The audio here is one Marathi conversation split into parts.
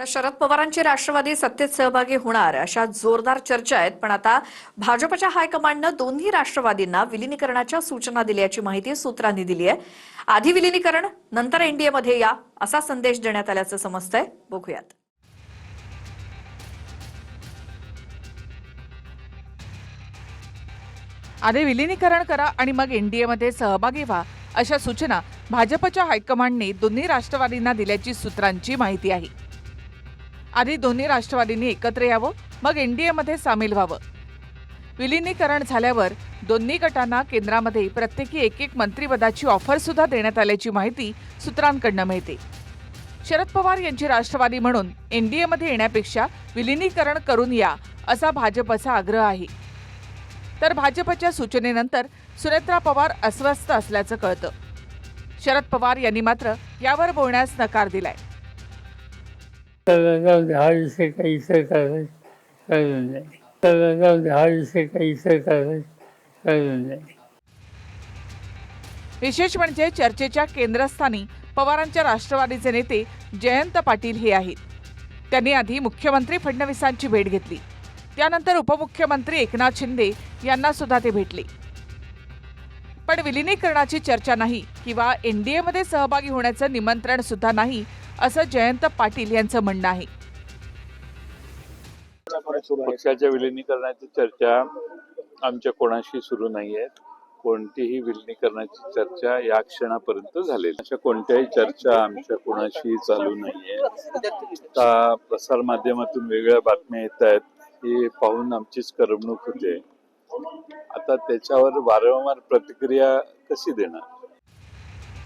तर शरद पवारांची राष्ट्रवादी सत्तेत सहभागी होणार अशा जोरदार चर्चा आहेत. पण आता भाजपच्या हायकमांडनं दोन्ही राष्ट्रवादींना विलिनीकरणाच्या सूचना दिल्याची माहिती सूत्रांनी दिली आहे. आधी विलिनीकरण, नंतर एनडीएमध्ये या, असा संदेश देण्यात आल्याचं समजतंय. बघूयात. आधी विलिनीकरण करा आणि मग एनडीएमध्ये सहभागी व्हा, अशा सूचना भाजपच्या हायकमांडने दोन्ही राष्ट्रवादींना दिल्याची सूत्रांची माहिती आहे. आधी दोन्ही राष्ट्रवादींनी एकत्र यावं, मग एनडीएमध्ये सामील व्हावं. विलिनीकरण झाल्यावर दोन्ही गटांना केंद्रामध्ये प्रत्येकी एक मंत्रिपदाची ऑफर सुद्धा देण्यात आल्याची माहिती सूत्रांकडून मिळते. शरद पवार यांची राष्ट्रवादी म्हणून एनडीएमध्ये येण्यापेक्षा विलिनीकरण करून या, असा भाजपचा आग्रह आहे. तर भाजपच्या सूचनेनंतर सुनेत्रा पवार अस्वस्थ असल्याचं कळतं. शरद पवार यांनी मात्र यावर बोलण्यास नकार दिलाय. हा विषय काही सरकार कळून नाही. हा विषय काही सरकार कळून नाही. विशेष म्हणजे चर्चेच्या केंद्रस्थानी पवारांच्या राष्ट्रवादीचे नेते जयंत पाटील हे आहेत. त्यांनी आधी मुख्यमंत्री फडणवीसांची भेट घेतली. त्यानंतर उपमुख्यमंत्री एकनाथ शिंदे यांना सुद्धा ते भेटले. पण विलिनीकरणाची चर्चा नाही किंवा एनडीएमध्ये सहभागी होण्याचं निमंत्रण सुद्धा नाही, असं जयंत पाटील यांचं म्हणणं आहे. पक्षाच्या विलिनीकरणाची चर्चा आमच्या कोणाशी सुरू नाहीये. कोणतीही विलिनीकरणाची चर्चा या क्षणापर्यंत झालेली, अशा कोणत्याही चर्चा आमच्या कोणाशी चालू नाहीये. आता प्रसार माध्यमातून वेगळ्या बातम्या येत आहेत, हे पाहून आमचीच करमणूक होते. आता त्याच्यावर वारंवार प्रतिक्रिया कशी देणार?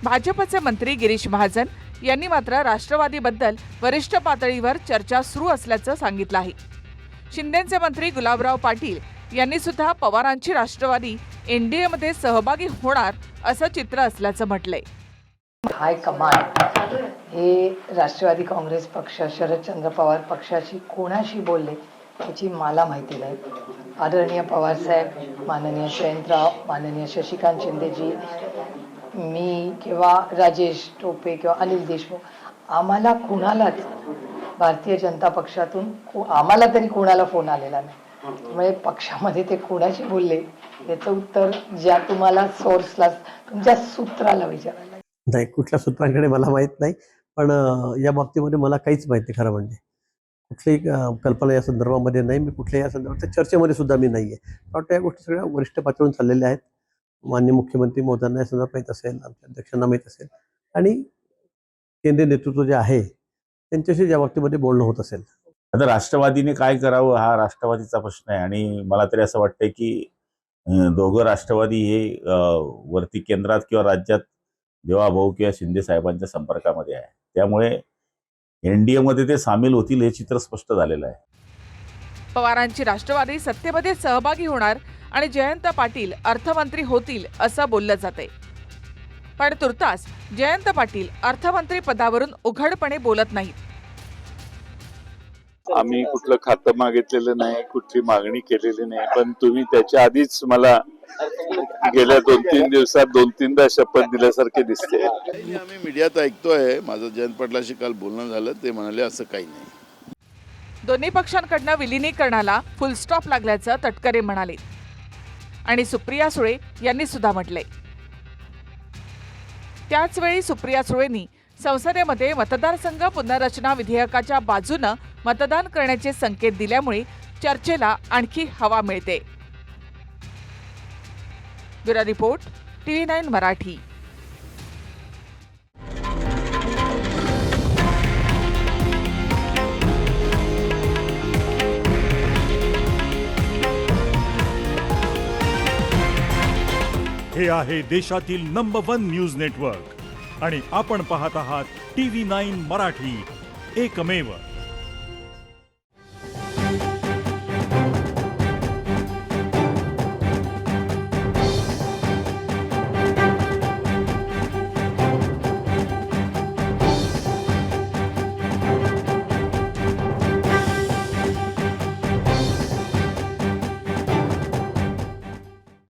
भाजपचे मंत्री गिरीश महाजन यांनी मात्र राष्ट्रवादीबद्दल वरिष्ठ पातळीवर चर्चा सुरू असल्याचं सांगितलं आहे. शिंदेचे मंत्री गुलाबराव पाटील यांनी सुद्धा पवारांची राष्ट्रवादी एनडीएमध्ये सहभागी होणार असं चित्र असल्याचं म्हटलंय. हायकमांड हे राष्ट्रवादी काँग्रेस पक्ष, शरदचंद्र पवार पक्षाशी कोणाशी बोलले याची मला माहिती नाही. आदरणीय पवारसाहेब, माननीय जयंतराव, माननीय शशिकांत शिंदेजी, मी किंवा राजेश टोपे किंवा अनिल देशमुख, आम्हाला कुणालाच भारतीय जनता पक्षातून आम्हाला तरी कोणाला फोन आलेला नाही. त्यामुळे पक्षामध्ये ते कोणाशी बोलले याचं उत्तर ज्या तुम्हाला सोर्सला, तुमच्या सूत्राला विचारायला. नाही, कुठल्या सूत्रांकडे मला माहीत नाही. पण या बाबतीमध्ये मला काहीच माहिती नाही. खरं म्हणजे कुठलीही कल्पना या संदर्भामध्ये नाही. मी कुठल्याही या संदर्भात चर्चेमध्ये सुद्धा मी नाही आहे. वाटतं या गोष्टी सगळ्या वरिष्ठ पातळीवरून चाललेल्या आहेत. माननीय मुख्यमंत्री महोदयांना या संदर्भात माहीत असेल, आमच्या अध्यक्षांना माहीत असेल आणि केंद्रीय नेतृत्व जे आहे त्यांच्याशी या बाबतीमध्ये बोलणं होत असेल. आता राष्ट्रवादीने काय करावं हा राष्ट्रवादीचा प्रश्न आहे. आणि मला तरी असं वाटतंय की दोघं राष्ट्रवादी हे वरती केंद्रात किंवा राज्यात देवाभाऊ किंवा शिंदे साहेबांच्या संपर्कामध्ये आहे. त्यामुळे एनडीएमध्ये ते सामील होतील हे चित्र स्पष्ट झालेलं आहे. पवारांची राष्ट्रवादी सत्तेमध्ये सहभागी होणार आणि जयंत पाटील अर्थमंत्री होतील असं बोललं जातंय. पण तुर्तास जयंत पाटील अर्थमंत्री पदावरून उघडपणे बोलत नाहीत. आम्ही कुठलं खातं मागितलेलं नाही, कुठली मागणी केलेली नाही. पण तुम्ही त्याच्या आधीच मला गेल्या 2-3 दिवसात 2-3दा शपथ दिल्यासारखे दिसते. आम्ही मीडियात ऐकतोय, माझं जयंत पाटलाशी काल बोलणं झालं, ते म्हणाले असं काही नाही. दोन्ही पक्षांकडनं विलिनीकरणाला फुलस्टॉप लागल्याचं तटकरे म्हणाले. आणि सुप्रिया सुळे यांनी सुद्धा म्हटलंय. त्याचवेळी सुप्रिया सुळेंनी संसदेमध्ये मतदारसंघ पुनर्रचना विधेयकाच्या बाजूनं मतदान करण्याचे संकेत दिल्यामुळे चर्चेला आणखी हवा मिळते. Bureau report, TV9 Marathi. हे आहे देशातील नंबर 1 न्यूज नेटवर्क आणि आपण पाहत आहात TV9 मराठी, एकमेव.